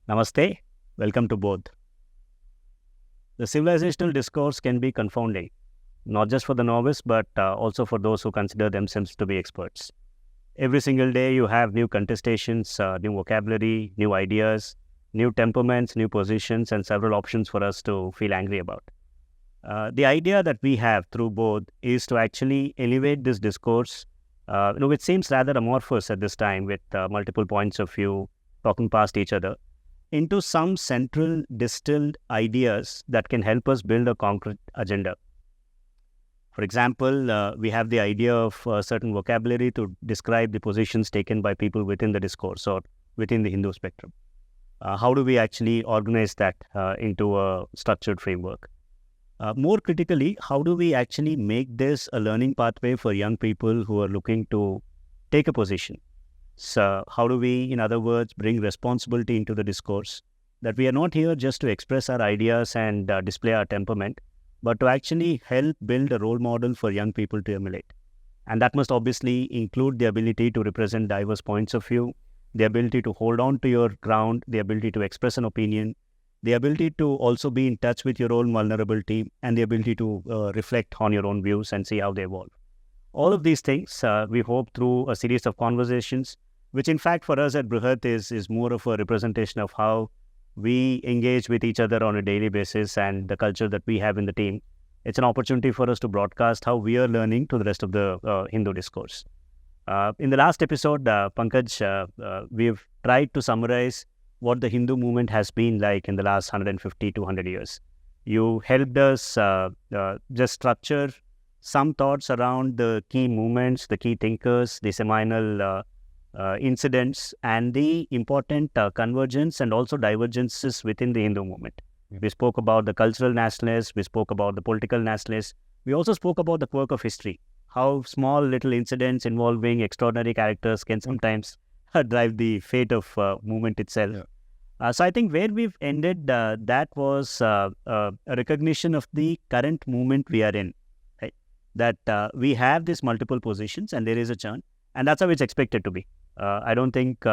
Namaste, welcome to Bodha. The civilizational discourse can be confounding, not just for the novice, but also for those who consider themselves to be experts. Every single day you have new contestations, new vocabulary, new ideas, new temperaments, new positions, and several options for us to feel angry about. The idea that we have through Bodha is to actually elevate this discourse, which seems rather amorphous at this time with multiple points of view talking past each other, into some central distilled ideas that can help us build a concrete agenda. For example, we have the idea of certain vocabulary to describe the positions taken by people within the discourse or within the Hindu spectrum. How do we actually organize that into a structured framework? More critically, how do we actually make this a learning pathway for young people who are looking to take a position? So how do we, in other words, bring responsibility into the discourse? That we are not here just to express our ideas and display our temperament, but to actually help build a role model for young people to emulate. And that must obviously include the ability to represent diverse points of view, the ability to hold on to your ground, the ability to express an opinion, the ability to also be in touch with your own vulnerability, and the ability to reflect on your own views and see how they evolve. All of these things, we hope through a series of conversations, which in fact for us at Brihat is more of a representation of how we engage with each other on a daily basis and the culture that we have in the team. It's an opportunity for us to broadcast how we are learning to the rest of the Hindu discourse. In the last episode, Pankaj, we've tried to summarize what the Hindu movement has been like in the last 150 to 100 years. You helped us just structure some thoughts around the key movements, the key thinkers, the seminal incidents, and the important convergence and also divergences within the Hindu movement. We spoke about the cultural nationalists, we spoke about the political nationalists, we also spoke about the quirk of history, how small little incidents involving extraordinary characters can sometimes drive the fate of movement itself. Yeah. So I think where we've ended, that was a recognition of the current movement we are in, right? That we have these multiple positions and there is a churn, and that's how it's expected to be. I don't think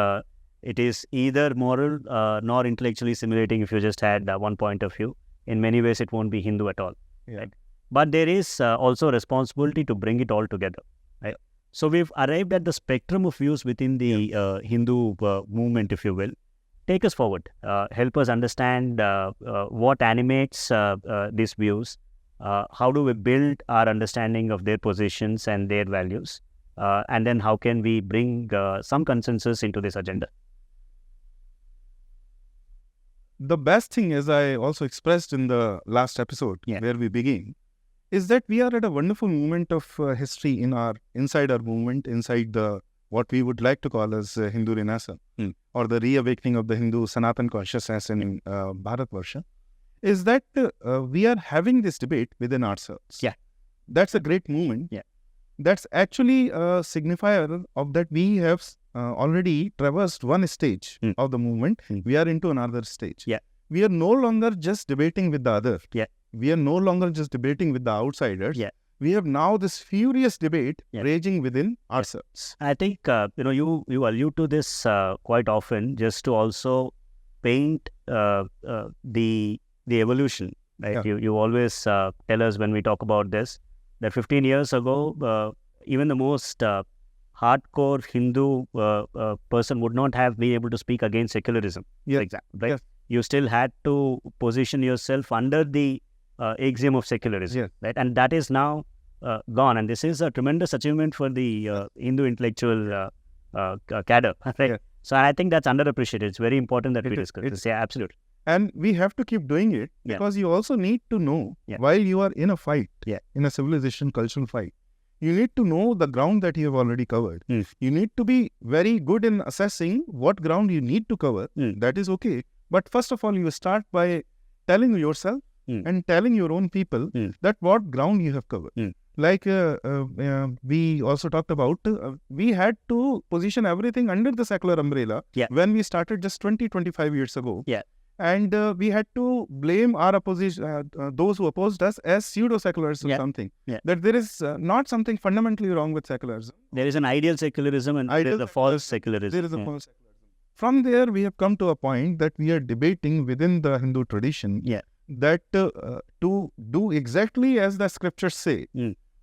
it is either moral nor intellectually stimulating if you just had one point of view. In many ways, it won't be Hindu at all. Yeah. Right? But there is also a responsibility to bring it all together. Right? So we've arrived at the spectrum of views within the Hindu movement, if you will. Take us forward. Help us understand what animates these views. How do we build our understanding of their positions and their values? And then how can we bring some consensus into this agenda? The best thing, as I also expressed in the last episode where we begin, is that we are at a wonderful moment of history inside our movement, inside the what we would like to call as Hindu Renaissance, or the reawakening of the Hindu Sanatan consciousness in Bharatvarsha, is that we are having this debate within ourselves. Yeah, that's a great movement. Yeah, that's actually a signifier of that we have already traversed one stage of the movement. We are into another stage. Yeah, we are no longer just debating with the other. Yeah, we are no longer just debating with the outsiders. Yeah, we have now this furious debate raging within ourselves. I think you allude to this quite often, just to also paint the evolution. Right? Yeah. You always tell us when we talk about this that 15 years ago, even the most hardcore Hindu person would not have been able to speak against secularism, for example. Right? Yes. You still had to position yourself under the axiom of secularism, right? And that is now gone. And this is a tremendous achievement for the Hindu intellectual cadre, right? Yeah. So I think that's underappreciated. It's very important that we discuss this. Yeah, absolutely. And we have to keep doing it because you also need to know while you are in a fight, in a civilization, cultural fight, you need to know the ground that you have already covered. You need to be very good in assessing what ground you need to cover. That is okay. But first of all, you start by telling yourself and telling your own people that what ground you have covered. Like we also talked about, we had to position everything under the secular umbrella when we started just 20-25 years ago. And we had to blame our opposition, those who opposed us, as pseudo-secularists or something. That there is not something fundamentally wrong with secularism. There is an ideal secularism and there is a false secularism. There is a false secularism. From there, we have come to a point that we are debating within the Hindu tradition that to do exactly as the scriptures say,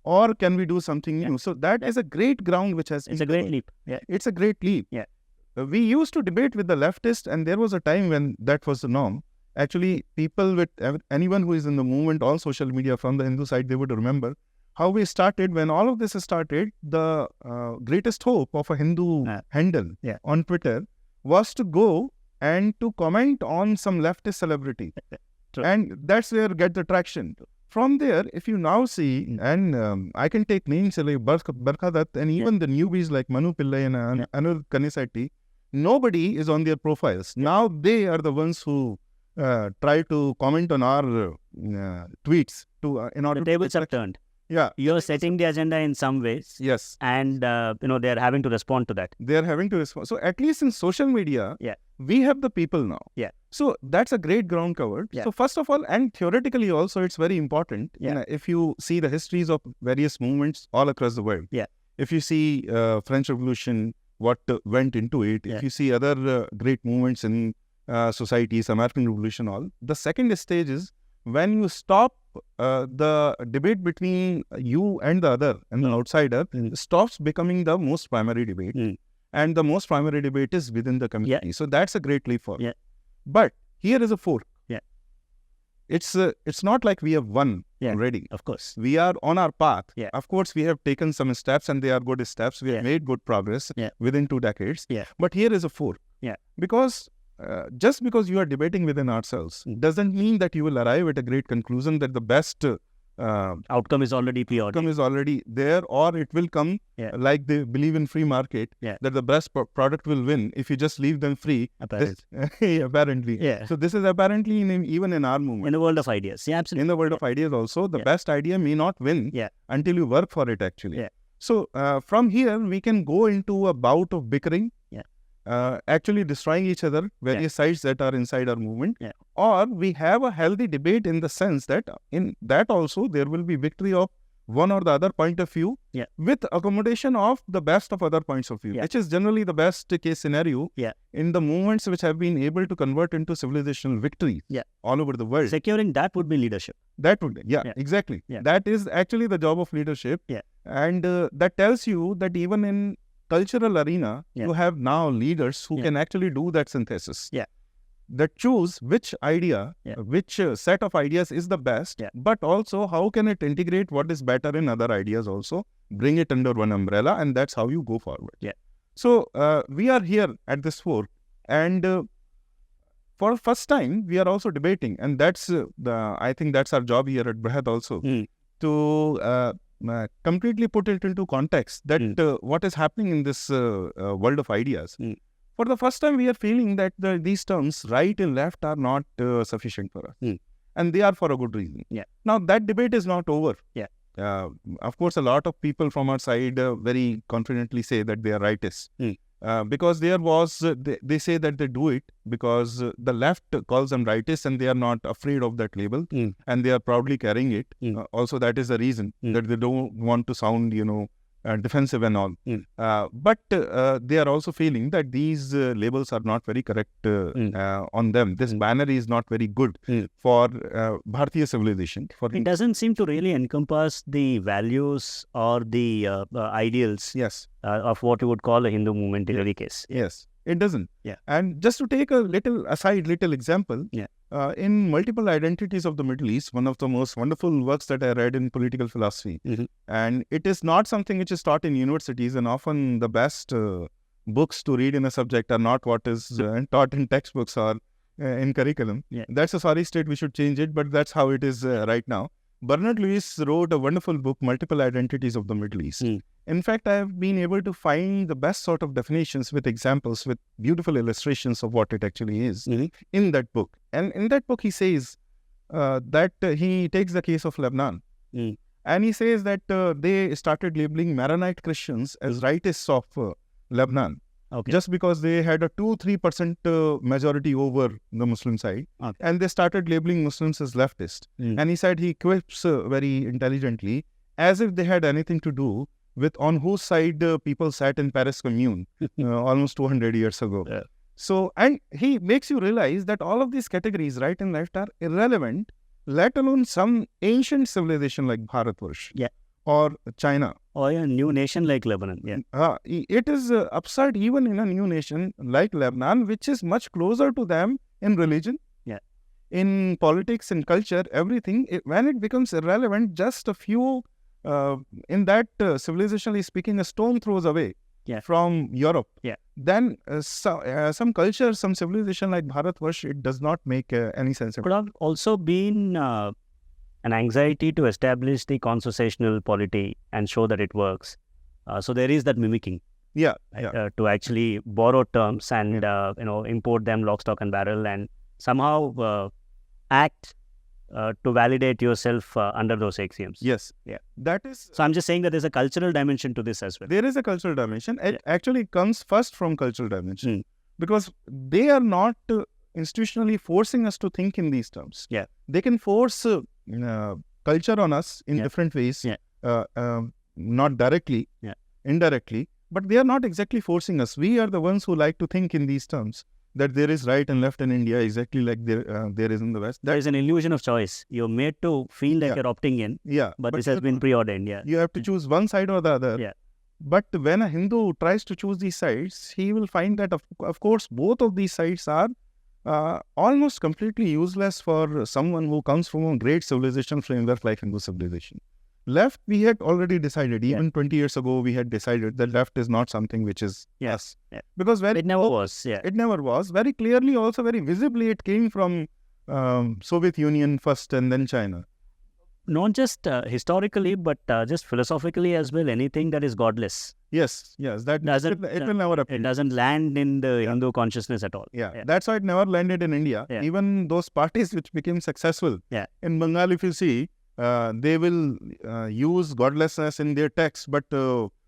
or can we do something new? So that is a great ground which has... It's a great leap. Yeah. It's a great leap. Yeah. We used to debate with the leftists, and there was a time when that was the norm. Actually, people with anyone who is in the movement on social media from the Hindu side, they would remember how we started. When all of this started, the greatest hope of a Hindu handle on Twitter was to go and to comment on some leftist celebrity. And that's where get the traction. From there, if you now see, and I can take names like Barkha and even the newbies like Manu Pillai and Anil Kanisetti, nobody is on their profiles. Now they are the ones who try to comment on our tweets. In order the tables have turned. Yeah. You're setting the agenda in some ways. Yes. And, they're having to respond to that. They're having to respond. So at least in social media, we have the people now. Yeah. So that's a great ground covered. Yeah. So first of all, and theoretically also, it's very important. Yeah. If you see the histories of various movements all across the world. Yeah. If you see French Revolution, what went into it. If you see other great movements in societies, American Revolution, all. The second stage is when you stop the debate between you and the other and the outsider stops becoming the most primary debate. And the most primary debate is within the community. Yeah. So that's a great leap forward. Yeah. But here is a fork. Yeah. It's not like we have won already. Of course. We are on our path. Yeah. Of course, we have taken some steps and they are good steps. We have made good progress within 2 decades. Yeah. But here is a fork. Yeah. Because just because you are debating within ourselves doesn't mean that you will arrive at a great conclusion that the best outcome is already preordained. Outcome is already there, or it will come like they believe in free market, that the best product will win if you just leave them free. Apparently. Yeah. So this is apparently even in our movement. In the world of ideas. Yeah, absolutely. In the world of ideas also, the best idea may not win until you work for it actually. Yeah. So from here, we can go into a bout of bickering. Actually destroying each other, various sides that are inside our movement, or we have a healthy debate in the sense that in that also there will be victory of one or the other point of view with accommodation of the best of other points of view, which is generally the best case scenario in the movements which have been able to convert into civilizational victories all over the world. Securing that would be leadership. That would, exactly. That is actually the job of leadership. And that tells you that even in cultural arena, you have now leaders who can actually do that synthesis. That choose which idea, which set of ideas is the best, but also how can it integrate what is better in other ideas also, bring it under one umbrella, and that's how you go forward. So we are here at this fork, and for first time, we are also debating, and that's I think that's our job here at Brihat also, to completely put it into context that what is happening in this world of ideas. For the first time, we are feeling that these terms right and left are not sufficient for us. And they are for a good reason. Now, that debate is not over. Of course, a lot of people from our side very confidently say that they are rightists. Because there was, they say that they do it because the left calls them rightists and they are not afraid of that label and they are proudly carrying it. Also, that is the reason that they don't want to sound, defensive and all. But they are also feeling that these labels are not very correct on them. This banner is not very good for Bharatiya civilization. It doesn't seem to really encompass the values or the ideals of what you would call a Hindu movement in any case. Yes, it doesn't. And just to take a little example, in Multiple Identities of the Middle East, one of the most wonderful works that I read in political philosophy, and it is not something which is taught in universities, and often the best books to read in a subject are not what is taught in textbooks or in curriculum. That's a sorry state, we should change it, but that's how it is right now. Bernard Lewis wrote a wonderful book, Multiple Identities of the Middle East. In fact, I have been able to find the best sort of definitions with examples, with beautiful illustrations of what it actually is in that book. And in that book, he says that he takes the case of Lebanon. And he says that they started labeling Maronite Christians as rightists of Lebanon. Just because they had a 2-3% majority over the Muslim side. And they started labeling Muslims as leftist. And he said he quips very intelligently, as if they had anything to do with on whose side people sat in Paris Commune almost 200 years ago. So, and he makes you realize that all of these categories, right and left, are irrelevant, let alone some ancient civilization like Bharatvarsh or China. Or a new nation like Lebanon. It is absurd even in a new nation like Lebanon, which is much closer to them in religion, in politics, in culture, everything. When it becomes irrelevant, just a few, in that civilizationally speaking, a stone throws away from Europe. Then some culture, some civilization like Bharatvarsh, it does not make any sense. Could have also been an anxiety to establish the constitutional polity and show that it works. So there is that mimicking. To actually borrow terms and import them lock, stock, and barrel, and somehow act to validate yourself under those axioms. That is. So I'm just saying that there's a cultural dimension to this as well. There is a cultural dimension. It actually comes first from cultural dimension because they are not institutionally forcing us to think in these terms. They can force culture on us in different ways, not directly, indirectly, but they are not exactly forcing us. We are the ones who like to think in these terms, that there is right and left in India exactly like there is in the West. There is an illusion of choice. You're made to feel like you're opting in, but this has been preordained. You have to choose one side or the other. But when a Hindu tries to choose these sides, he will find that, of course, both of these sides are almost completely useless for someone who comes from a great civilization framework like Hindu civilization. Left, we had already decided, even 20 years ago, we had decided that left is not something which is us. Because it never was. It never was. Very clearly, also very visibly, it came from Soviet Union first and then China. Not just historically, but just philosophically as well. Anything that is godless. That doesn't. It will never appear. It doesn't land in the Hindu consciousness at all. That's why it never landed in India. Even those parties which became successful in Bengal, if you see, they will use godlessness in their text, but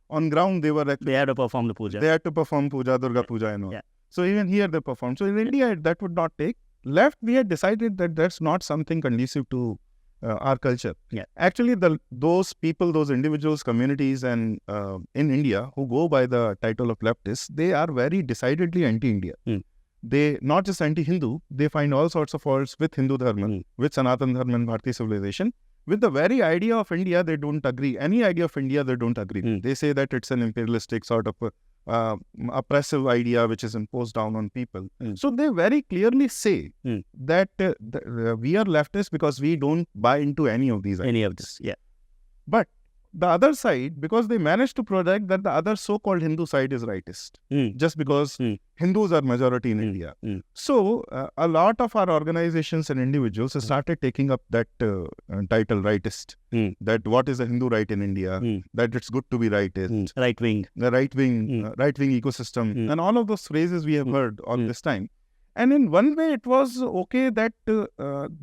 on ground they had to perform the puja. They had to perform puja, Durga puja, and all. So even here they perform. So in India that would not take. Left, we had decided that that's not something conducive to our culture. Actually, those people, those individuals, communities, and in India who go by the title of leftists, they are very decidedly anti-India. They not just anti-Hindu, they find all sorts of faults with Hindu dharma, with Sanatan dharma and Bharatiya civilization. With the very idea of India, they don't agree. Any idea of India, they don't agree. They say that it's an imperialistic sort of oppressive idea which is imposed down on people. So they very clearly say that we are leftists because we don't buy into any of these ideas. Any of this, But the other side, because they managed to project that the other so-called Hindu side is rightist, just because Hindus are majority in India. So a lot of our organizations and individuals started taking up that title rightist, that what is a Hindu right in India, that it's good to be rightist. Right-wing. The right-wing ecosystem, and all of those phrases we have heard all this time. And in one way, it was okay that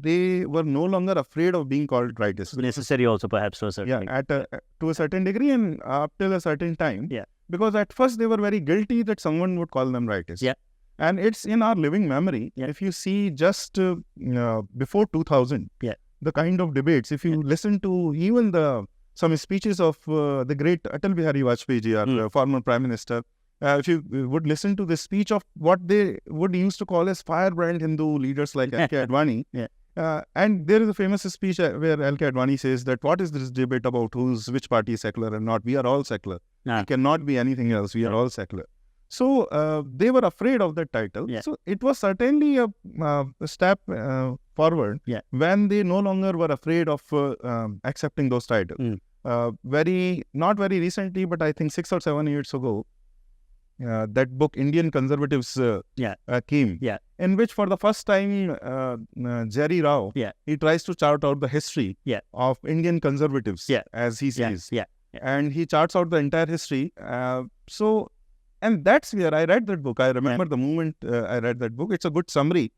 they were no longer afraid of being called rightist. Necessary also, perhaps, to a certain degree. To a certain degree and up till a certain time. Because at first they were very guilty that someone would call them rightist. And it's in our living memory. If you see just before 2000, the kind of debates, if you listen to even some speeches of the great Atal Bihari Vajpayee, our former Prime Minister, if you would listen to the speech of what they would used to call as firebrand Hindu leaders like L.K. Advani, and there is a famous speech where L.K. Advani says that what is this debate about which party is secular and not? We are all secular. We cannot be anything else. We are all secular. So they were afraid of that title. So it was certainly a step forward when they no longer were afraid of accepting those titles. Not very recently, but I think 6 or 7 years ago, that book Indian Conservatives came, in which for the first time Jerry Rao, he tries to chart out the history of Indian conservatives, as he says, and he charts out the entire history. And that's where I read that book. I remember the moment I read that book. It's a good summary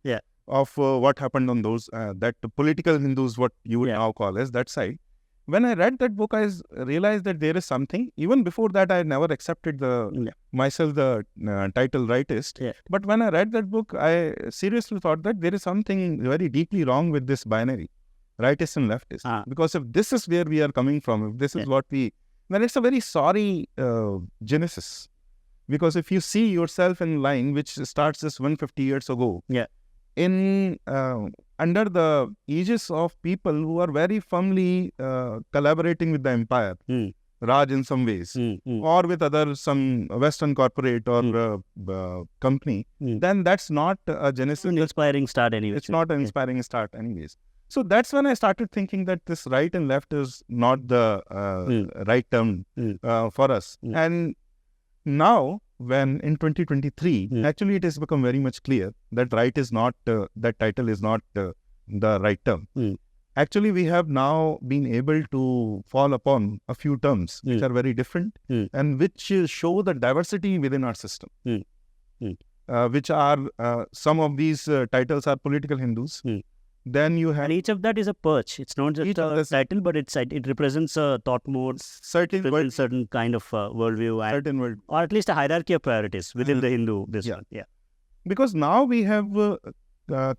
of what happened on those, that political Hindus, what you would now call as that side. When I read that book, I realized that there is something. Even before that, I had never accepted myself the title rightist. But when I read that book, I seriously thought that there is something very deeply wrong with this binary, rightist and leftist. Because if this is where we are coming from, if this is what then it's a very sorry genesis. Because if you see yourself in line, which starts just 150 years ago, in under the aegis of people who are very firmly collaborating with the empire, Raj in some ways, or with some Western corporate or company, then that's not a genesis. An inspiring start anyways. It's not an inspiring start anyways. So that's when I started thinking that this right and left is not the right term for us. And now, when in 2023, actually it has become very much clear that right is not, that title is not the right term. Actually, we have now been able to fall upon a few terms which are very different and which show the diversity within our system. Which are, some of these titles are political Hindus. Then you have... And each of that is a perch. It's not just a title, but it represents a thought mode, certain kind of worldview, or at least a hierarchy of priorities within the Hindu. Because now we have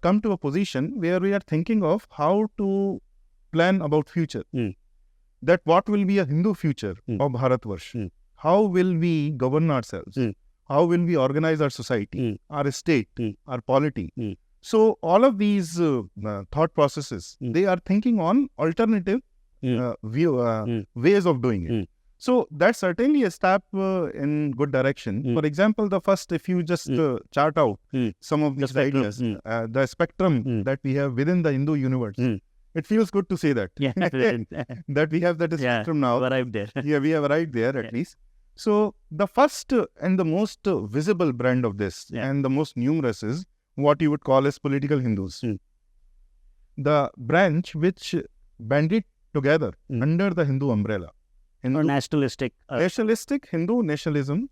come to a position where we are thinking of how to plan about future. That what will be a Hindu future of Bharatvarsh? How will we govern ourselves? How will we organize our society, our state, our polity? So all of these thought processes, they are thinking on alternative ways of doing it. So that's certainly a step in good direction. For example, the first, if you just chart out some of these ideas, the spectrum that we have within the Hindu universe, it feels good to say that. That we have that spectrum now. We arrived there. We have arrived there at least. So the first and the most visible brand of this and the most numerous is what you would call as political Hindus. The branch which banded together under the Hindu umbrella. Or nationalistic. Nationalistic Hindu nationalism.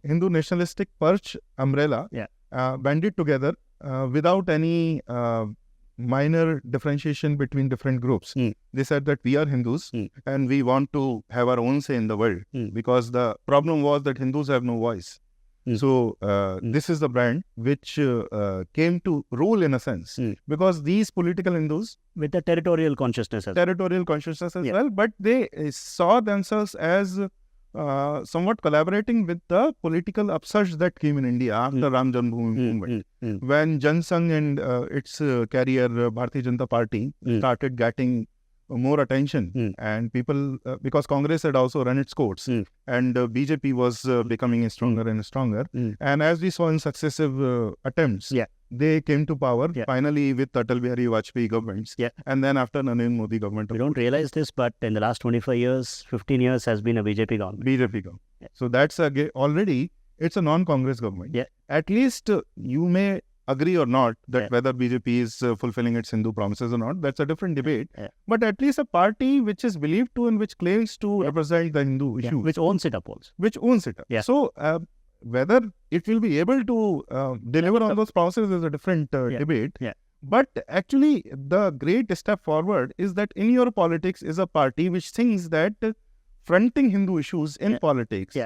Hindu nationalistic perch umbrella. Banded together without any minor differentiation between different groups. They said that we are Hindus and we want to have our own say in the world because the problem was that Hindus have no voice. So this is the brand which came to rule in a sense because these political Hindus with a territorial consciousness as well, but they saw themselves as somewhat collaborating with the political upsurge that came in India after Ram Janmabhoomi movement. When Jan Sangh and its carrier Bharatiya Janata Party started getting more attention and people, because Congress had also run its course and BJP was becoming stronger and stronger. And as we saw in successive attempts, they came to power finally with Atal Bihari Vajpayee governments and then after Narendra Modi government. We don't realize this, but in the last 25 years, 15 years has been a BJP government. So that's already, it's a non-Congress government. At least you may agree or not that whether BJP is fulfilling its Hindu promises or not, that's a different debate. But at least a party which is believed to and which claims to represent the Hindu issues. Which owns it up also. Which owns it up. So whether it will be able to deliver on those promises is a different debate. But actually the great step forward is that in your politics is a party which thinks that fronting Hindu issues in politics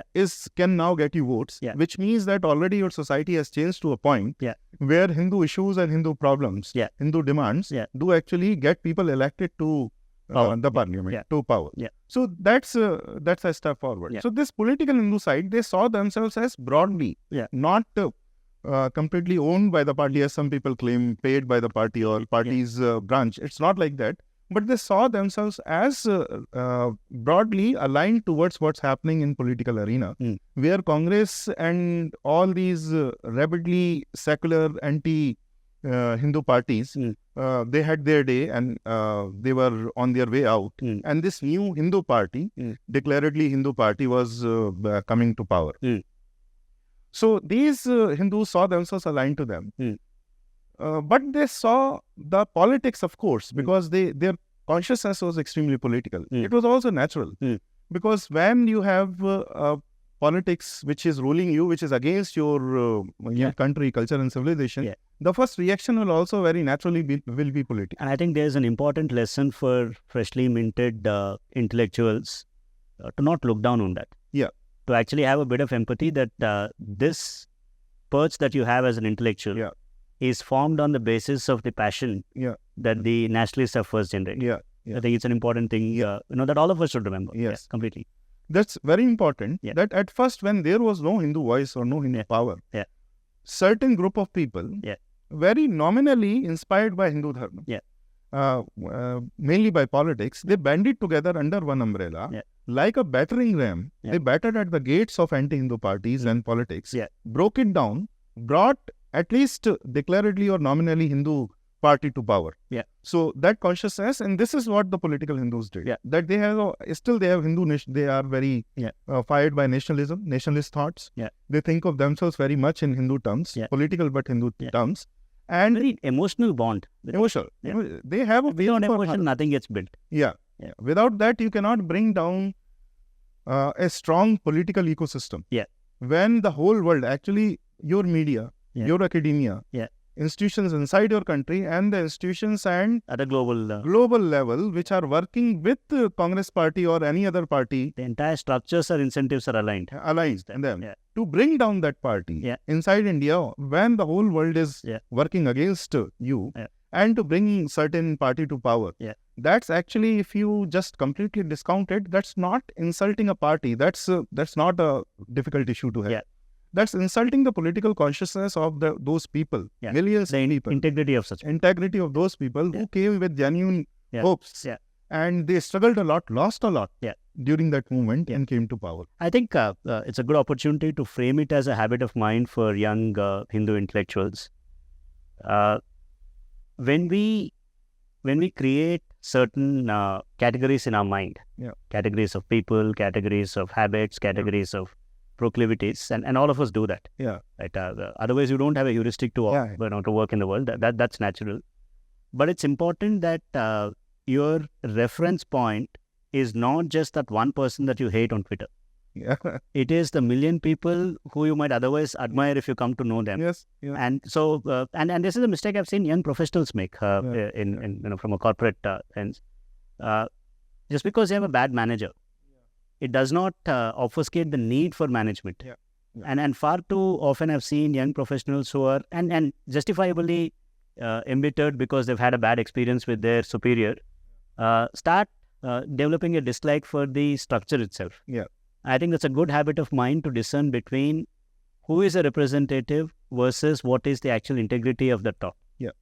can now get you votes, which means that already your society has changed to a point where Hindu issues and Hindu problems, Hindu demands do actually get people elected to the parliament, to power. So that's a step forward. So this political Hindu side, they saw themselves as broadly, not completely owned by the party as some people claim, paid by the party or party's branch. It's not like that. But they saw themselves as broadly aligned towards what's happening in political arena, where Congress and all these rabidly secular anti-Hindu parties, they had their day and they were on their way out. And this new Hindu party, declaredly Hindu party, was coming to power. So these Hindus saw themselves aligned to them. But they saw the politics, of course, because their consciousness was extremely political. It was also natural. Because when you have politics which is ruling you, which is against your country, culture and civilization, the first reaction will also very naturally be political. And I think there's an important lesson for freshly minted intellectuals to not look down on that. To actually have a bit of empathy that this perch that you have as an intellectual is formed on the basis of the passion that the nationalists have first generated. I think it's an important thing that all of us should remember. Completely. That's very important. That at first, when there was no Hindu voice or no Hindu power, certain group of people, very nominally inspired by Hindu dharma, mainly by politics, they banded together under one umbrella. Like a battering ram, they battered at the gates of anti-Hindu parties and politics, broke it down, brought at least declaredly or nominally Hindu party to power. So that consciousness, and this is what the political Hindus did. That they have Hindu, they are very fired by nationalism, nationalist thoughts. They think of themselves very much in Hindu terms, political but Hindu terms. And very emotional bond. Emotional. They have a beyond emotion, nothing gets built. Without that, you cannot bring down a strong political ecosystem. When the whole world, actually your media, your academia, institutions inside your country and the institutions and at a global level which are working with the Congress party or any other party, the entire structures or incentives are aligned them to bring down that party inside India when the whole world is working against you, and to bring certain party to power. That's actually, if you just completely discount it, that's not insulting a party. That's not a difficult issue to have. That's insulting the political consciousness of those people, millions of people. Integrity of those people who came with genuine hopes. And they struggled a lot, lost a lot during that movement and came to power. I think it's a good opportunity to frame it as a habit of mind for young Hindu intellectuals. When we create certain categories in our mind, categories of people, categories of habits, categories of proclivities, and all of us do that. Right. Otherwise, you don't have a heuristic to work in the world. That's natural. But it's important that your reference point is not just that one person that you hate on Twitter. It is the million people who you might otherwise admire if you come to know them. And so, and this is a mistake I've seen young professionals make in from a corporate sense. Just because you have a bad manager, it does not obfuscate the need for management. And far too often I've seen young professionals who are and justifiably embittered because they've had a bad experience with their superior, start developing a dislike for the structure itself. I think that's a good habit of mind to discern between who is a representative versus what is the actual integrity of the top.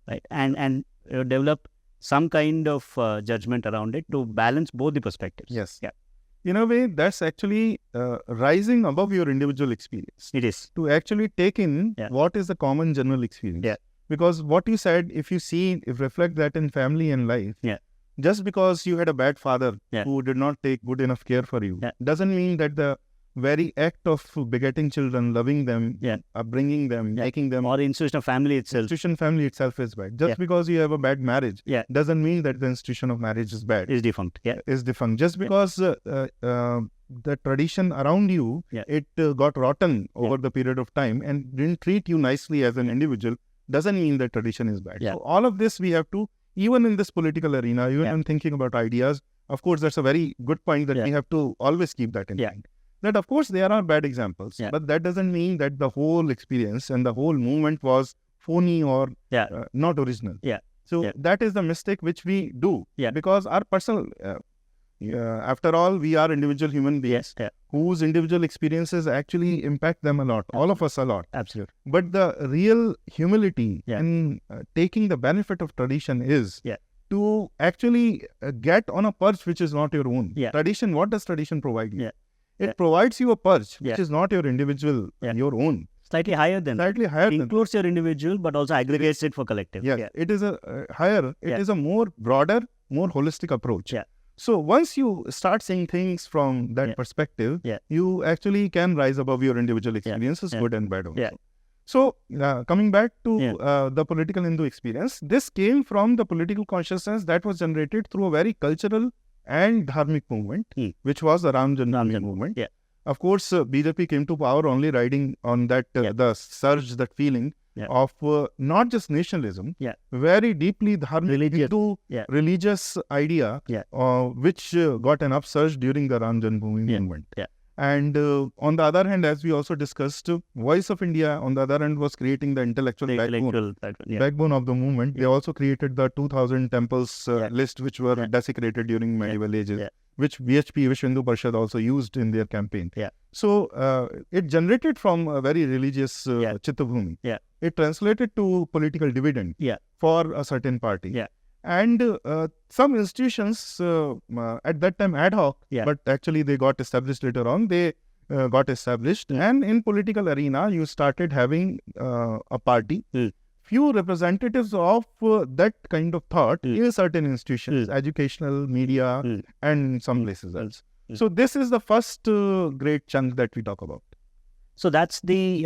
Right. And develop some kind of judgment around it to balance both the perspectives. In a way, that's actually rising above your individual experience. It is. To actually take in what is the common general experience. Because what you said, if reflect that in family and life, just because you had a bad father who did not take good enough care for you, doesn't mean that the very act of begetting children, loving them, bringing them, making them, or the institution of family itself. Institution family itself is bad. Just because you have a bad marriage, doesn't mean that the institution of marriage is bad. Is defunct. Is defunct. Just because the tradition around you, it got rotten over the period of time and didn't treat you nicely as an individual, doesn't mean that tradition is bad. So all of this we have to, even in this political arena, even when thinking about ideas, of course, that's a very good point that we have to always keep that in mind. That, of course, there are bad examples, but that doesn't mean that the whole experience and the whole movement was phony or not original. So that is the mistake which we do, because our personal, after all, we are individual human beings whose individual experiences actually impact them a lot, all of us a lot. Absolutely. But the real humility in taking the benefit of tradition is to actually get on a perch which is not your own. Tradition, what does tradition provide you? It provides you a perch which is not your individual, your own. Slightly higher than Slightly higher it includes your individual, but also aggregates it for collective. It is a higher, it is a more broader, more holistic approach. So once you start seeing things from that perspective, you actually can rise above your individual experiences, good and bad also. So coming back to the political Hindu experience, this came from the political consciousness that was generated through a very cultural and dharmic movement, which was the Ram Janmabhoomi movement. Of course, BJP came to power only riding on that the surge, that feeling of not just nationalism, very deeply dharmic Hindu religious idea, which got an upsurge during the Ram Janmabhoomi movement. And on the other hand, as we also discussed, Voice of India, on the other hand, was creating the intellectual backbone of the movement. They also created the 2000 temples list, which were desecrated during medieval ages, which VHP, Vishwa Hindu Parishad, also used in their campaign. Yeah. So it generated from a very religious Chittabhumi. Yeah. It translated to political dividend for a certain party. Yeah. And some institutions at that time ad hoc, but actually they got established later on. They got established, and in political arena, you started having a party. Few representatives of that kind of thought in certain institutions, educational, media, and some places else. So this is the first great chunk that we talk about. So that's the.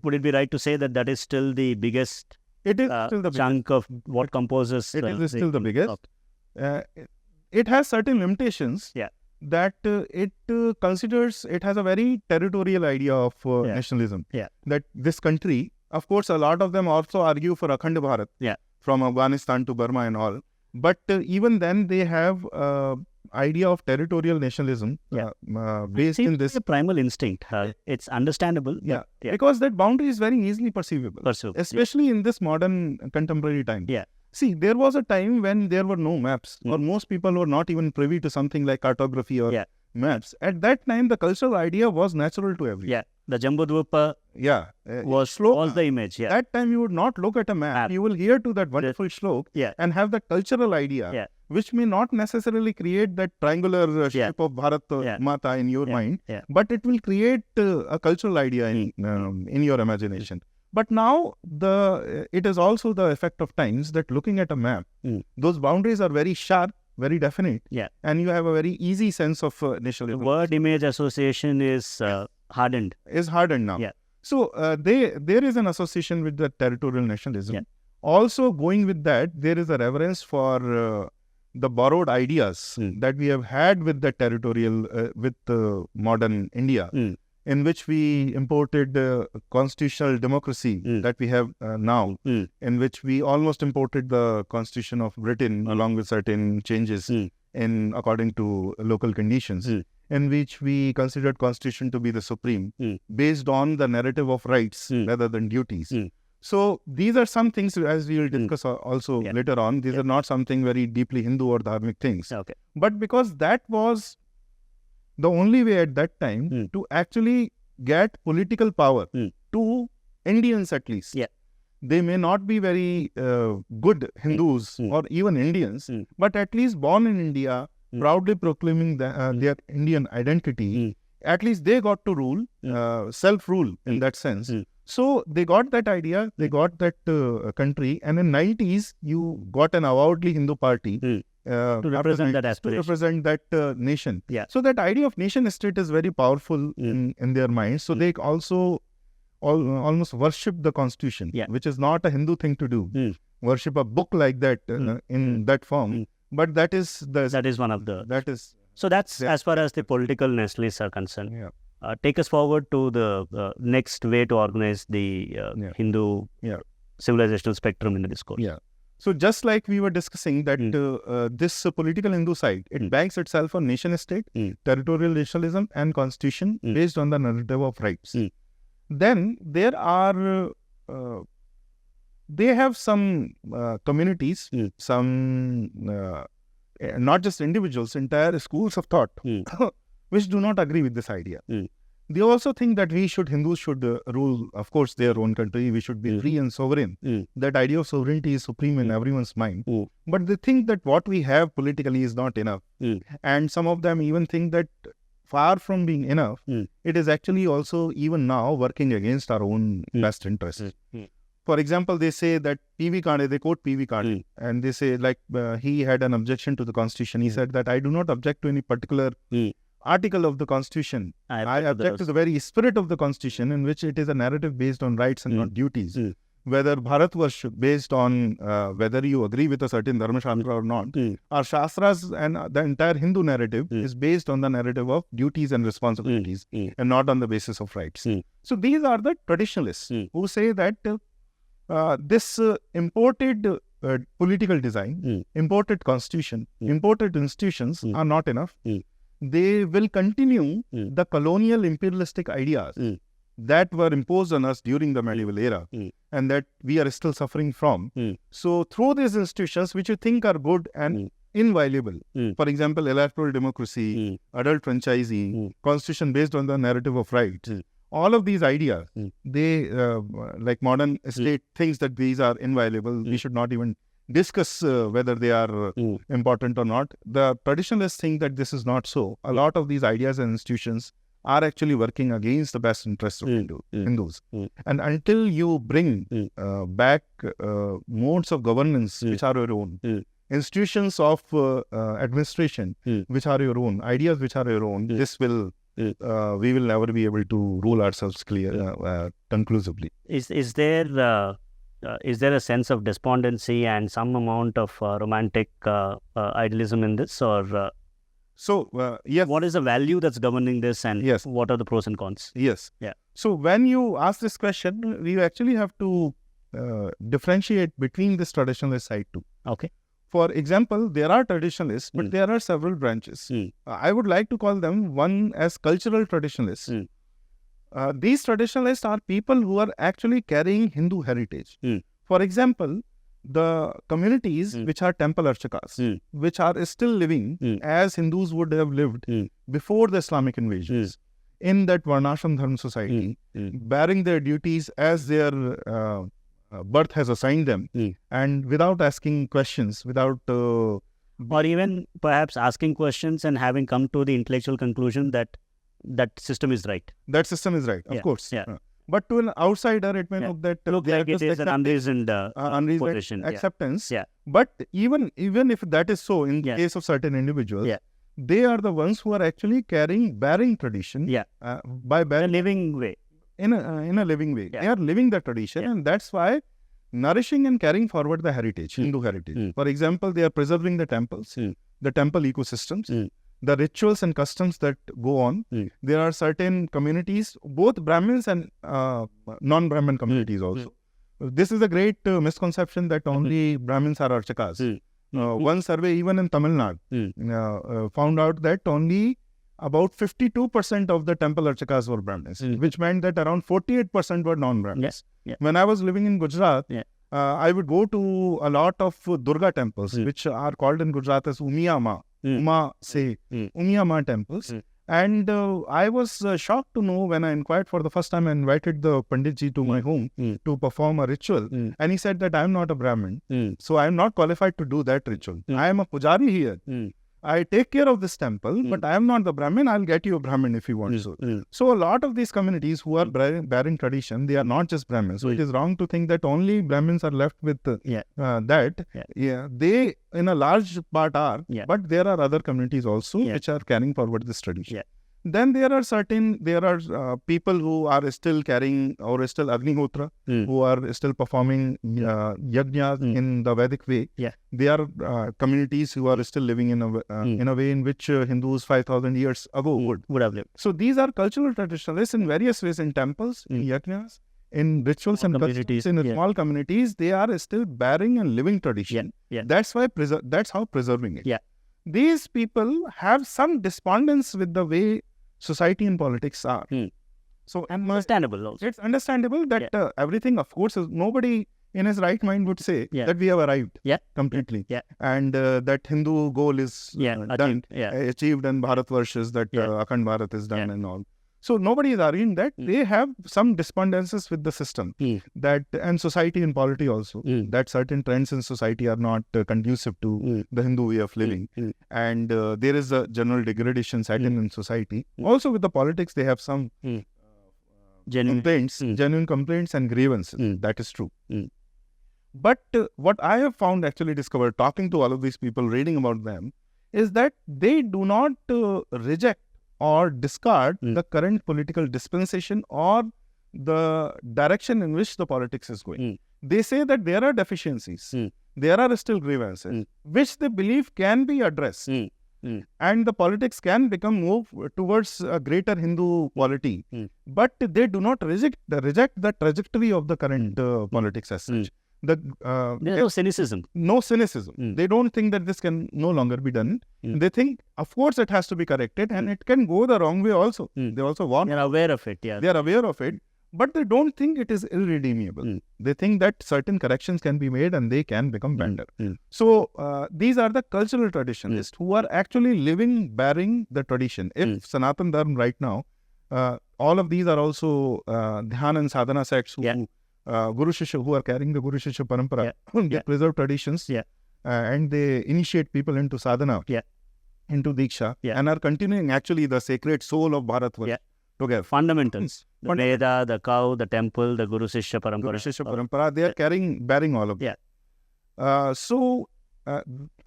Would it be right to say that is still the biggest? It is still the chunk biggest. of what composes. It is still the biggest. It has certain limitations. That it considers, it has a very territorial idea of nationalism. That this country, of course, a lot of them also argue for Akhand Bharat, from Afghanistan to Burma and all. But even then, they have idea of territorial nationalism based in this. It's a primal instinct. It's understandable. Because that boundary is very easily perceivable, especially in this modern contemporary time. See, there was a time when there were no maps, or most people were not even privy to something like cartography or maps. At that time, the cultural idea was natural to everyone. The Jambudvipa was the image. That time, you would not look at a map. You will hear to that wonderful shlok and have that cultural idea, which may not necessarily create that triangular shape of Bharat Mata in your mind, but it will create a cultural idea in your imagination. But now, it is also the effect of times that looking at a map, those boundaries are very sharp, very definite, and you have a very easy sense of nationalism. The word-image association is hardened. Is hardened now. So, there is an association with the territorial nationalism. Also, going with that, there is a reverence for the borrowed ideas that we have had with the territorial, with modern India. In which we imported constitutional democracy that we have now, in which we almost imported the constitution of Britain along with certain changes according to local conditions, in which we considered constitution to be the supreme, based on the narrative of rights rather than duties. So these are some things, as we will discuss also later on. These are not something very deeply Hindu or dharmic things. But because that was the only way at that time to actually get political power to Indians at least. They may not be very good Hindus or even Indians, but at least born in India, proudly proclaiming their Indian identity, at least they got to rule, self-rule in that sense. So they got that idea, they got that country, and in 90s, you got an avowedly Hindu party to represent that aspiration. To represent that nation. So that idea of nation state is very powerful in their minds. So they also almost worship the constitution, which is not a Hindu thing to do. Worship a book like that in that form. But that is one of the... That is... So that's as far as the political nationalists are concerned. Take us forward to the next way to organize the Hindu civilizational spectrum in the discourse. So just like we were discussing that this political Hindu side, it banks itself on nation state, territorial nationalism and constitution based on the narrative of rights. Then there are, they have some communities, some, not just individuals, entire schools of thought, which do not agree with this idea. They also think that Hindus should rule, of course, their own country. We should be free and sovereign. That idea of sovereignty is supreme in everyone's mind. But they think that what we have politically is not enough. And some of them even think that far from being enough, it is actually also even now working against our own best interests. For example, they say that P.V. Kande, they quote P.V. Kande, and they say like he had an objection to the constitution. He said that I do not object to any particular article of the constitution. I object to the very spirit of the constitution, in which it is a narrative based on rights and not duties. Whether Bharat was based on whether you agree with a certain Dharma Shastra or not, our Shastras and the entire Hindu narrative is based on the narrative of duties and responsibilities and not on the basis of rights. So these are the traditionalists who say that this imported political design, imported constitution, imported institutions are not enough. They will continue the colonial imperialistic ideas that were imposed on us during the medieval era and that we are still suffering from. So through these institutions, which you think are good and inviolable. For example, electoral democracy, adult franchising, constitution based on the narrative of rights. All of these ideas, they, like modern state, thinks that these are inviolable. We should not even discuss whether they are important or not. The traditionalists think that this is not so. A lot of these ideas and institutions are actually working against the best interests of Hindus. And until you bring back modes of governance which are your own, institutions of administration which are your own, ideas which are your own, this will we will never be able to rule ourselves conclusively. Is there a sense of despondency and some amount of romantic idealism in this, or yes. What is the value that's governing this, and what are the pros and cons? Yes. Yeah. So when you ask this question, we actually have to differentiate between this traditionalist side too. Okay. For example, there are traditionalists, but there are several branches. I would like to call them one as cultural traditionalists. These traditionalists are people who are actually carrying Hindu heritage. For example, the communities which are temple archakas, which are still living as Hindus would have lived before the Islamic invasions, in that Varnashram Dharma society, bearing their duties as their birth has assigned them, and without asking questions, without or even perhaps asking questions and having come to the intellectual conclusion that that system is right. That system is right, of course. But to an outsider, it may look that like it is an unreasoned position. Acceptance. But even if that is so, in the case of certain individuals, they are the ones who are actually bearing tradition. By bearing, in a living way. In a living way. They are living the tradition, and that's why nourishing and carrying forward the heritage, Hindu heritage. For example, they are preserving the temples, the temple ecosystems, the rituals and customs that go on. There are certain communities, both Brahmins and non-Brahmin communities also. This is a great misconception that only Brahmins are archakas. One survey, even in Tamil Nadu, found out that only about 52% of the temple archakas were Brahmins, which meant that around 48% were non-Brahmins. When I was living in Gujarat, I would go to a lot of Durga temples, which are called in Gujarat as Umiya Ma. Umiya Ma temples. And I was shocked to know when I inquired for the first time. I invited the Panditji to my home to perform a ritual. And he said that I am not a Brahmin. So I am not qualified to do that ritual. I am a pujari here. I take care of this temple, but I am not the Brahmin. I'll get you a Brahmin if you want to. So a lot of these communities who are bearing tradition, they are not just Brahmins. So it is wrong to think that only Brahmins are left with that. They in a large part are, but there are other communities also which are carrying forward this tradition. Then there are people who are still carrying or still Agnihotra, who are still performing yajnas in the Vedic way. They are communities who are still living in a way in which Hindus 5,000 years ago would have lived. So these are cultural traditionalists in various ways, in temples, in yajnas, in rituals and customs, in small communities. They are still bearing and living tradition. That's why that's how preserving it. These people have some despondence with the way society and politics are. So understandable also. It's understandable that everything, of course, nobody in his right mind would say that we have arrived completely. And that Hindu goal is done, achieved, and Bharatvarshas, that Akhand Bharat is done and all. So nobody is arguing that. They have some despondences with the system, that and society and polity also, that certain trends in society are not conducive to the Hindu way of living. And there is a general degradation set in society. Also with the politics, they have some genuine complaints and grievances. That is true. But what I have found, actually discovered, talking to all of these people, reading about them, is that they do not reject or discard the current political dispensation or the direction in which the politics is going. They say that there are deficiencies, there are still grievances, which they believe can be addressed. And the politics can move towards a greater Hindu polity. But they do not reject the trajectory of the current politics as such. There's no cynicism. No cynicism. They don't think that this can no longer be done. They think, of course, it has to be corrected, and it can go the wrong way also. They also warn. They're aware of it. They are aware of it. But they don't think it is irredeemable. They think that certain corrections can be made and they can become better. So these are the cultural traditionalists who are actually living, bearing the tradition. If Sanatan Dharma right now, all of these are also Dhyan and Sadhana sects who Guru Shishya, who are carrying the Guru Shishya Parampara. They preserve traditions and they initiate people into sadhana, into Diksha, and are continuing actually the sacred soul of Bharat together. Fundamentals. The Veda, the cow, the temple, the Guru Shishya Parampara. Guru Shishya Parampara, they are bearing all of them. So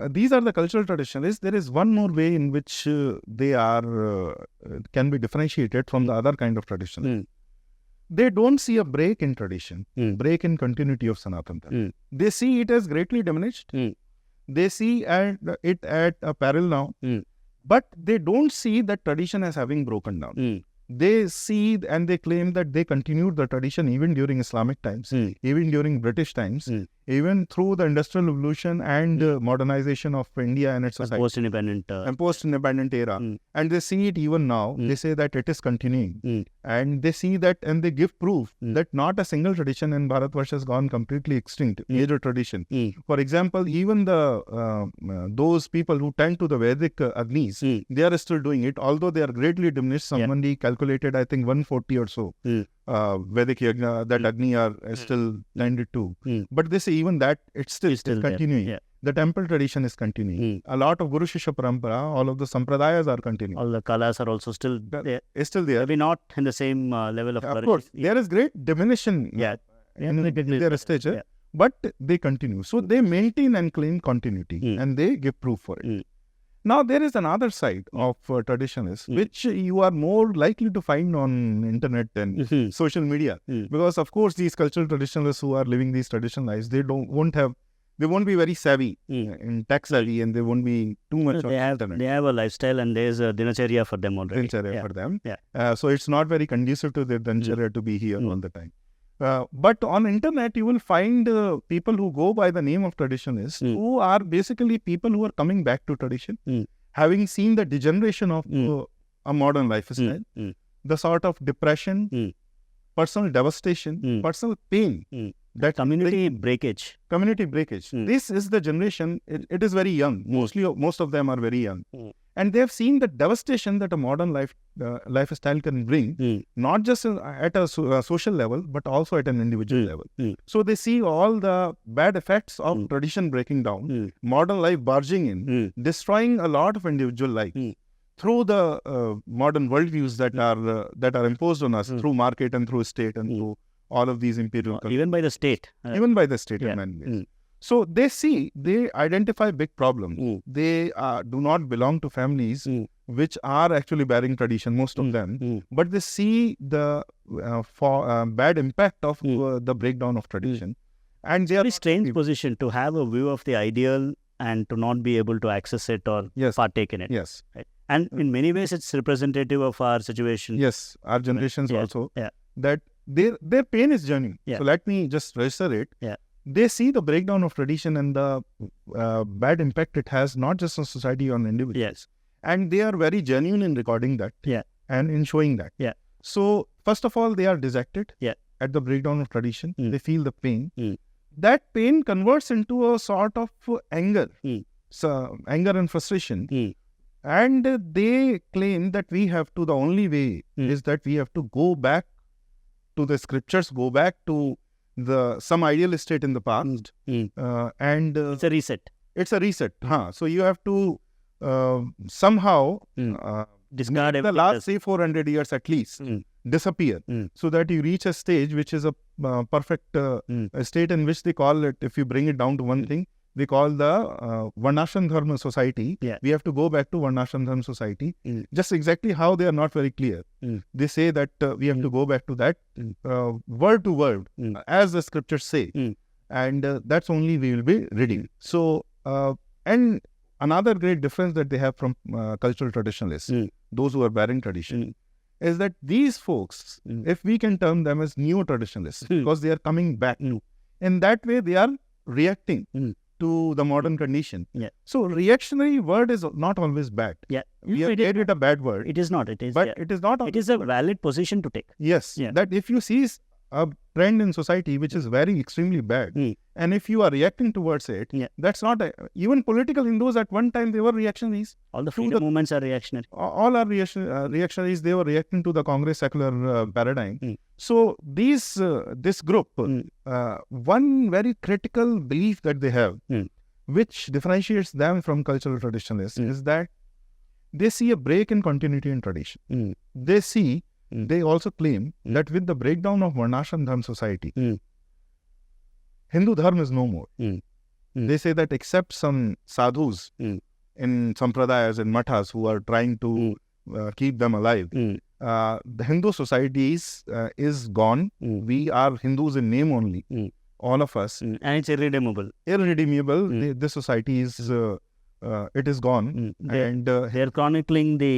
these are the cultural traditionalists. There is one more way in which they are can be differentiated from the other kind of traditionalists. They don't see a break in tradition, break in continuity of Sanatana Dharma. They see it as greatly diminished. They see it at a peril now, but they don't see that tradition as having broken down. They see and they claim that they continued the tradition even during Islamic times, even during British times, even through the industrial revolution and modernization of India and its society. Post-independent era. And they see it even now. They say that it is continuing. And they see that and they give proof that not a single tradition in Bharatvarsha has gone completely extinct, major tradition. For example, even those people who tend to the Vedic Agnis, they are still doing it, although they are greatly diminished. Somebody calculated, I think, 140 or so Vedic Yajna that Agni are still tended to. But they say even that it's still continuing. The temple tradition is continuing. A lot of Guru Shishya Parampara, all of the Sampradayas are continuing. All the Kalas are also still there. It's still there. Maybe not in the same level of Of course, there is great diminution in their stature, but they continue. So they maintain and claim continuity and they give proof for it. Now, there is another side of traditionalists, which you are more likely to find on internet and social media. Because, of course, these cultural traditionalists who are living these traditional lives, they won't be very savvy in tech savvy, and they won't be too much on internet. They have a lifestyle and there's a dinacharya for them already. For them. So it's not very conducive to their dinacharya to be here all the time. But on internet, you will find people who go by the name of traditionalists, who are basically people who are coming back to tradition, having seen the degeneration of a modern lifestyle, the sort of depression, personal devastation, personal pain. That community breakage. This is the generation, it is very young. Most of them are very young. And they have seen the devastation that a modern lifestyle can bring, not just at a social level, but also at an individual level. So they see all the bad effects of tradition breaking down, modern life barging in, destroying a lot of individual life through the modern worldviews that are imposed on us through market and through state and through all of these imperial cultures. Even by the state. In many ways. So they identify big problems. They do not belong to families which are actually bearing tradition, most of them. But they see the bad impact of the breakdown of tradition. And they are a very strange position to have a view of the ideal and to not be able to access it or partake in it. Right? And in many ways, it's representative of our situation. Yes, our generations also. That their pain is genuine. So let me just register it. They see the breakdown of tradition and the bad impact it has, not just on society, on individuals. And they are very genuine in recording that and in showing that. So, first of all, they are dejected at the breakdown of tradition. They feel the pain. That pain converts into a sort of anger, anger and frustration. And they claim that the only way is that we have to go back to the scriptures, go back to some ideal state in the past, and it's a reset. It's a reset. So you have to somehow discard the last 400 years at least disappear, so that you reach a stage which is a perfect state in which they call it, if you bring it down to one thing, they call the Varnashram Dharma society. We have to go back to Varnashram Dharma society. Just exactly how, they are not very clear. They say that we have to go back to that word to word, as the scriptures say. And that's only we will be reading. So, and another great difference that they have from cultural traditionalists, those who are bearing tradition, is that these folks, if we can term them as neo-traditionalists, because they are coming back, in that way they are reacting to the modern condition. Yeah. So reactionary word is not always bad. Yeah. We have made it a bad word. It is not. It is. But it is not. It is a valid position to take. Yes. Yeah. That if you see a trend in society which is very extremely bad, and if you are reacting towards it, that's not even political Hindus at one time they were reactionaries. All the freedom movements are reactionary. All are reactionaries. They were reacting to the Congress secular paradigm. So this group, one very critical belief that they have, which differentiates them from cultural traditionalists, is that they see a break in continuity and tradition. They also claim that with the breakdown of Varnashram Dharma society, Hindu Dharma is no more. They say that except some sadhus in sampradayas and mathas who are trying to keep them alive, the Hindu society is gone. We are Hindus in name only, all of us. And it's irredeemable. The society is... it is gone. They are chronicling the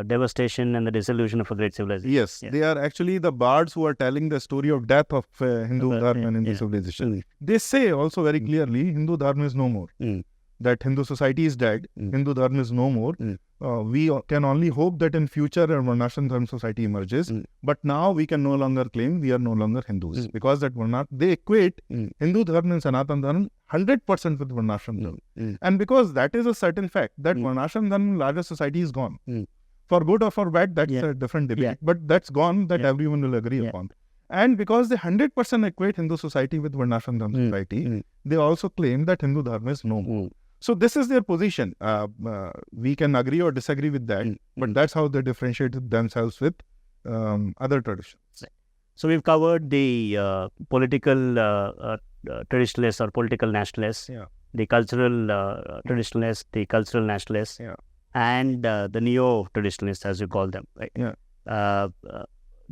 devastation and the dissolution of a great civilization. Yes, they are actually the bards who are telling the story of death of Hindu Dharma and Hindu civilization. They say also very clearly, Hindu Dharma is no more. That Hindu society is dead, Hindu Dharma is no more. We can only hope that in future a Varnashram Dharma society emerges. But now we can no longer claim we are no longer Hindus. Because that they equate Hindu Dharma and Sanatan Dharma 100% with Varnashram Dharma. And because that is a certain fact, that Varnashram Dharma larger society is gone. For good or for bad, that's a different debate. But that's gone, that everyone will agree upon. And because they 100% equate Hindu society with Varnashram Dharma society, they also claim that Hindu Dharma is no more. So this is their position. We can agree or disagree with that, but that's how they differentiate themselves with other traditions. So we've covered the political traditionalists or political nationalists, the cultural traditionalists, the cultural nationalists, and the neo-traditionalists, as you call them. Right?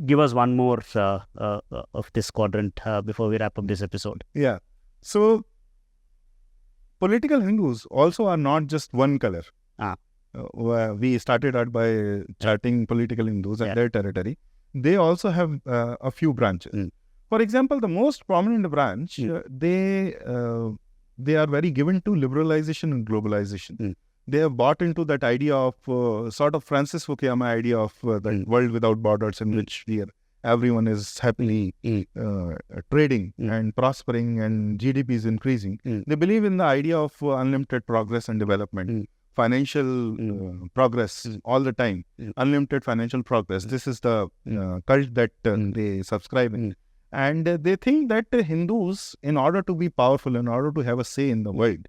Give us one more of this quadrant before we wrap up this episode. Yeah. So political Hindus also are not just one color. We started out by charting political Hindus and their territory. They also have a few branches. For example, the most prominent branch, they are very given to liberalization and globalization. They have bought into that idea of sort of Francis Fukuyama idea of the world without borders, in which everyone is happily trading and prospering and GDP is increasing. They believe in the idea of unlimited progress and development, financial progress all the time, unlimited financial progress. This is the cult that they subscribe in. And they think that Hindus, in order to be powerful, in order to have a say in the world,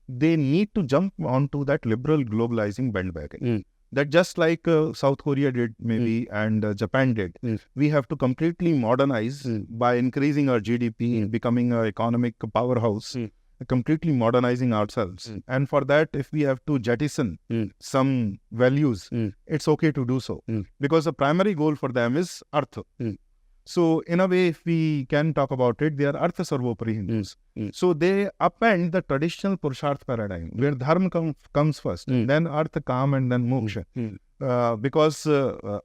they need to jump onto that liberal globalizing bandwagon. That just like South Korea did maybe and Japan did, we have to completely modernize by increasing our GDP, becoming an economic powerhouse, completely modernizing ourselves. And for that, if we have to jettison some values, it's okay to do so. Because the primary goal for them is Artha. So in a way, if we can talk about it, they are Arthasarvopari Hindus. So they upend the traditional Purusharth paradigm, where Dharma comes first, then Artha, Kam, and then Moksha. Because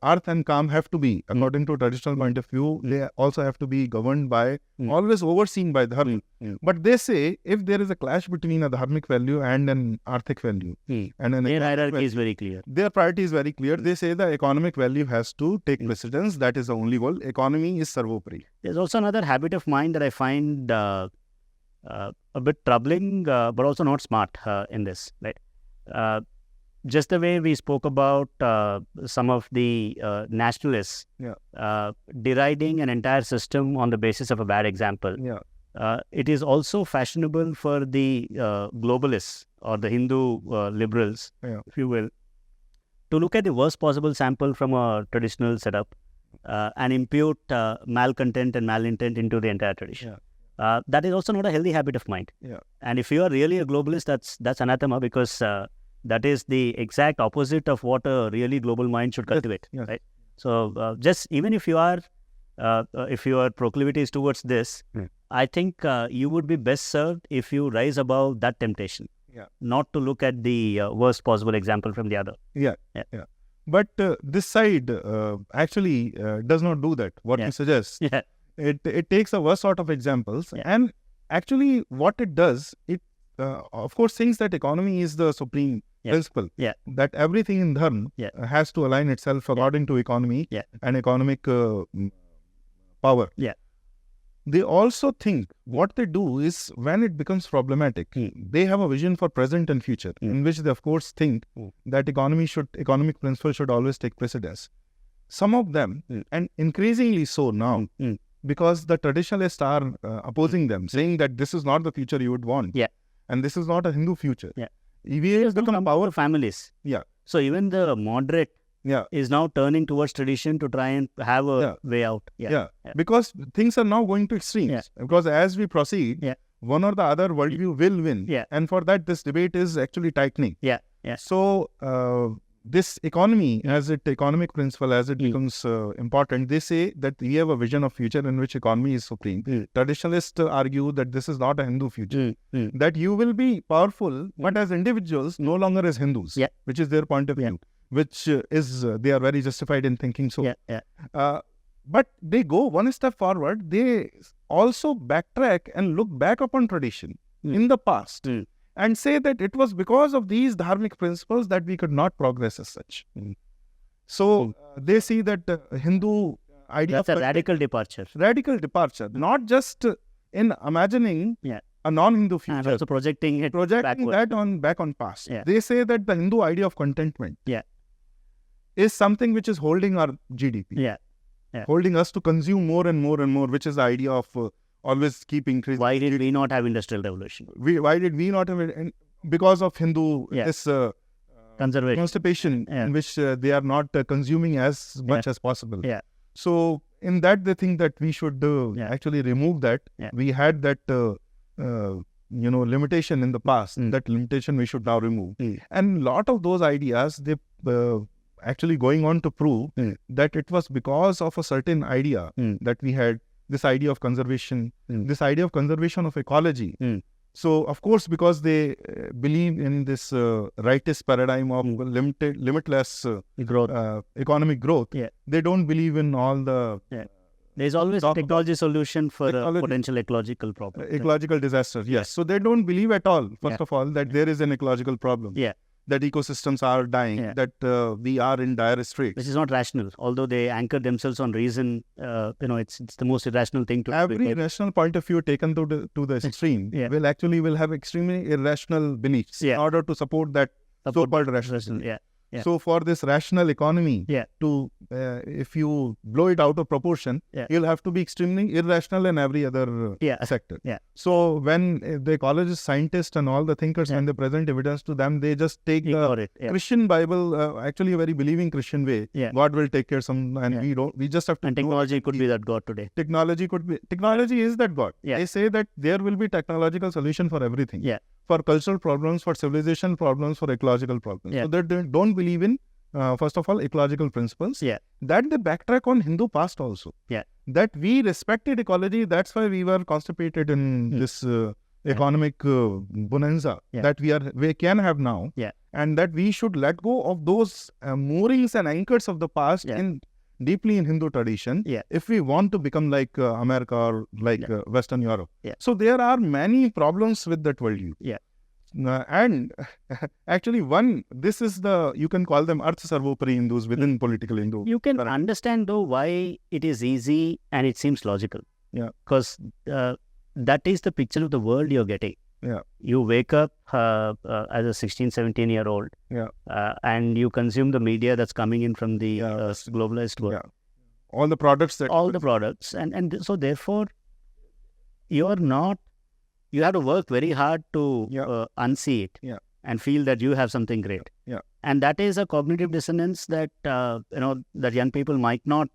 Artha and Kam have to be, according to traditional point of view, they also have to be governed by, always overseen by Dharma. But they say, if there is a clash between a dharmic value and an arthic value, and their hierarchy is very clear. Their priority is very clear. They say the economic value has to take precedence. That is the only goal. Economy is sarvopari. There's also another habit of mind that I find a bit troubling, but also not smart in this. Right? Just the way we spoke about some of the nationalists deriding an entire system on the basis of a bad example. It is also fashionable for the globalists or the Hindu liberals, if you will, to look at the worst possible sample from a traditional setup and impute malcontent and malintent into the entire tradition. That is also not a healthy habit of mind. And if you are really a globalist, that's anathema, because that is the exact opposite of what a really global mind should cultivate. Right? So just even if your proclivity is towards this, I think you would be best served if you rise above that temptation, not to look at the worst possible example from the other. But this side actually does not do that. What you suggest, it takes the worst sort of examples, and actually what it does, it of course, thinks that economy is the supreme principle. That everything in dharma has to align itself according to economy and economic power. They also think what they do is when it becomes problematic, they have a vision for present and future in which they of course think that economic principle should always take precedence. Some of them, and increasingly so now, because the traditionalists are opposing them, saying that this is not the future you would want, and this is not a Hindu future. EVA become power families. So even the moderate is now turning towards tradition to try and have a way out. Because things are now going to extremes. Because as we proceed, one or the other worldview will win. And for that, this debate is actually tightening. So this economy, economic principle, as it becomes important, they say that we have a vision of future in which economy is supreme. Traditionalists argue that this is not a Hindu future. That you will be powerful, but as individuals, no longer as Hindus, which is their point of view. Which is, they are very justified in thinking so. But they go one step forward. They also backtrack and look back upon tradition in the past and say that it was because of these dharmic principles that we could not progress as such. So they see that Hindu idea... That's a radical departure. Radical departure. Not just in imagining a non-Hindu future. And also projecting it that back on past. They say that the Hindu idea of contentment is something which is holding our GDP. Holding us to consume more and more and more, which is the idea of always keep increasing. Why did we not have industrial revolution? Why did we not have it? Because of Hindu constipation in which they are not consuming as much as possible. So in that they think that we should actually remove that. We had that limitation in the past. That limitation we should now remove. And lot of those ideas, they actually going on to prove that it was because of a certain idea that we had, this idea of conservation, this idea of conservation of ecology. So, of course, because they believe in this rightist paradigm of limitless economic growth, they don't believe in all the... There's always a technology solution for a potential ecological problem. Ecological disaster, yes. So they don't believe at all, first of all, that there is an ecological problem. That ecosystems are dying, that we are in dire straits. Which is not rational. Although they anchor themselves on reason, it's the most irrational thing to do. Every rational point of view taken to the extreme will have extremely irrational beliefs in order to support that so-called rationalism. So for this rational economy to, if you blow it out of proportion, you'll have to be extremely irrational in every other sector. So when the ecologists, scientists and all the thinkers, when they present evidence to them, they just take the Christian Bible, actually a very believing Christian way. God will take care and we just have to... And technology could be that God today. Technology is that God. They say that there will be technological solution for everything. For cultural problems, for civilization problems, for ecological problems. So that they don't believe in, first of all, ecological principles. That they backtrack on Hindu past also. That we respected ecology, that's why we were constipated in this economic bonanza that we can have now. And that we should let go of those moorings and anchors of the past deeply in Hindu tradition if we want to become like America or like Western Europe. So there are many problems with that worldview. And actually this is you can call them Arthasarvopari Hindus within political Hindu. You can understand though why it is easy and it seems logical. Because that is the picture of the world you're getting. You wake up as a 16, 17-year-old and you consume the media that's coming in from the globalized world. All the products and so therefore you have to work very hard to unsee it and feel that you have something great. And that is a cognitive dissonance that that young people might not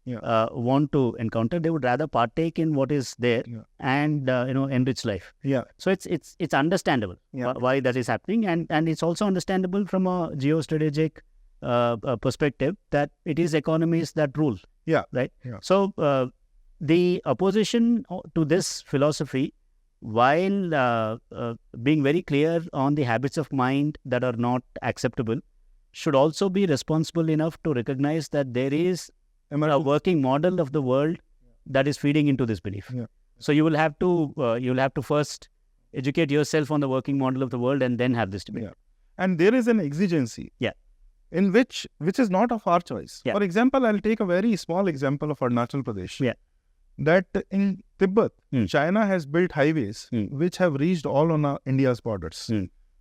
want to encounter. They would rather partake in what is there and enrich life. So it's understandable why that is happening, and it's also understandable from a geostrategic perspective that it is economies that rule. So the opposition to this philosophy, while being very clear on the habits of mind that are not acceptable, should also be responsible enough to recognize that there is a working model of the world that is feeding into this belief. So you will have to first educate yourself on the working model of the world, and then have this debate. And there is an exigency. In which is not of our choice. For example, I'll take a very small example of Arunachal Pradesh. That in Tibet, China has built highways which have reached all on India's borders.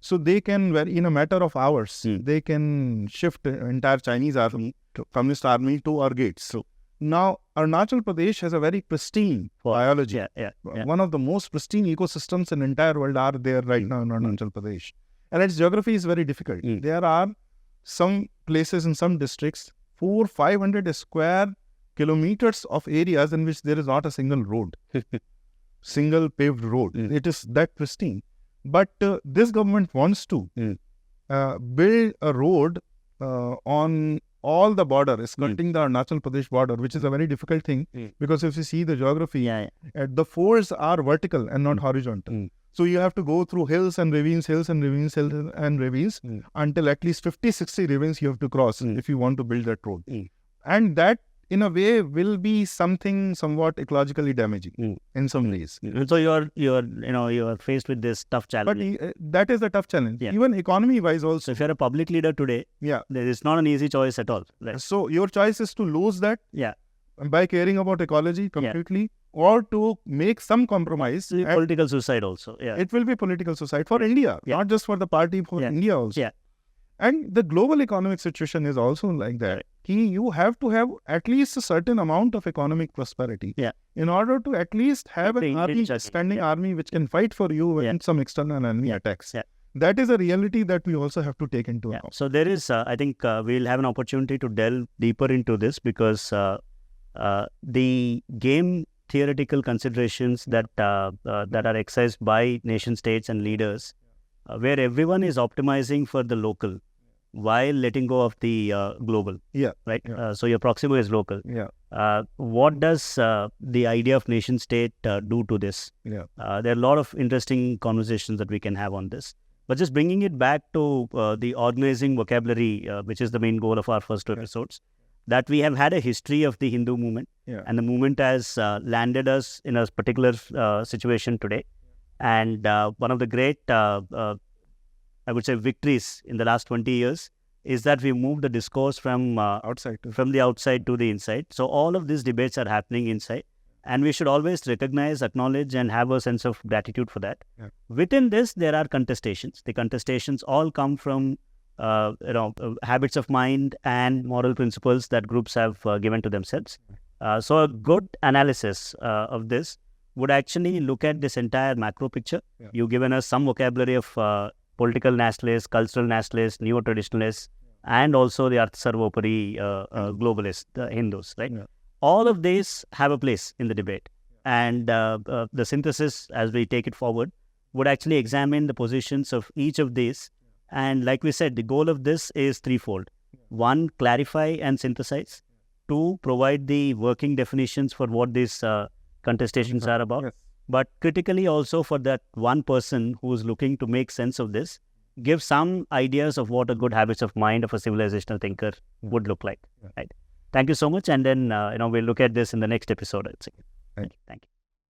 So they can, in a matter of hours, they can shift entire Chinese army, communist army to our gates. Now, Arunachal Pradesh has a very pristine biology. One of the most pristine ecosystems in the entire world are there right now in Arunachal Pradesh. And its geography is very difficult. There are some places in some districts, 400-500 square kilometers of areas in which there is not a single road, single paved road. It is that pristine. But this government wants to build a road on all the border, skirting the Arunachal Pradesh border, which is a very difficult thing because if you see the geography, the folds are vertical and not horizontal. So you have to go through hills and ravines, until at least 50-60 ravines you have to cross if you want to build that road. And that, in a way, will be somewhat ecologically damaging in some ways. And so you're faced with this tough challenge. But that is a tough challenge. Even economy-wise also. So if you're a public leader today, it's not an easy choice at all. Right? So your choice is to lose that by caring about ecology completely, or to make some compromise. Political suicide also. It will be political suicide for India, not just for the party, for India also. And the global economic situation is also like that. You have to have at least a certain amount of economic prosperity in order to at least have an army, standing army which can fight for you when some external enemy attacks. That is a reality that we also have to take into account. So there is, I think we'll have an opportunity to delve deeper into this because the game theoretical considerations that are exercised by nation states and leaders, where everyone is optimizing for the local while letting go of the global. Right. So your Proximo is local. What does the idea of nation state do to this? There are a lot of interesting conversations that we can have on this. But just bringing it back to the organizing vocabulary, which is the main goal of our first two episodes, that we have had a history of the Hindu movement, and the movement has landed us in a particular situation today. And one of the great, I would say, victories in the last 20 years is that we moved the discourse from the outside to the inside. So all of these debates are happening inside. And we should always recognize, acknowledge, and have a sense of gratitude for that. Within this, there are contestations. The contestations all come from habits of mind and moral principles that groups have given to themselves. So a good analysis of this would actually look at this entire macro picture. You've given us some vocabulary of political nationalists, cultural nationalists, neo-traditionalists, and also the Arthasarvopari globalists, the Hindus, right? All of these have a place in the debate. And the synthesis, as we take it forward, would actually examine the positions of each of these. And like we said, the goal of this is threefold. One, clarify and synthesize. Two, provide the working definitions for what these contestations are about. But critically also for that one person who is looking to make sense of this, give some ideas of what a good habits of mind of a civilizational thinker would look like. Right? Thank you so much. And then, we'll look at this in the next episode. Thank you.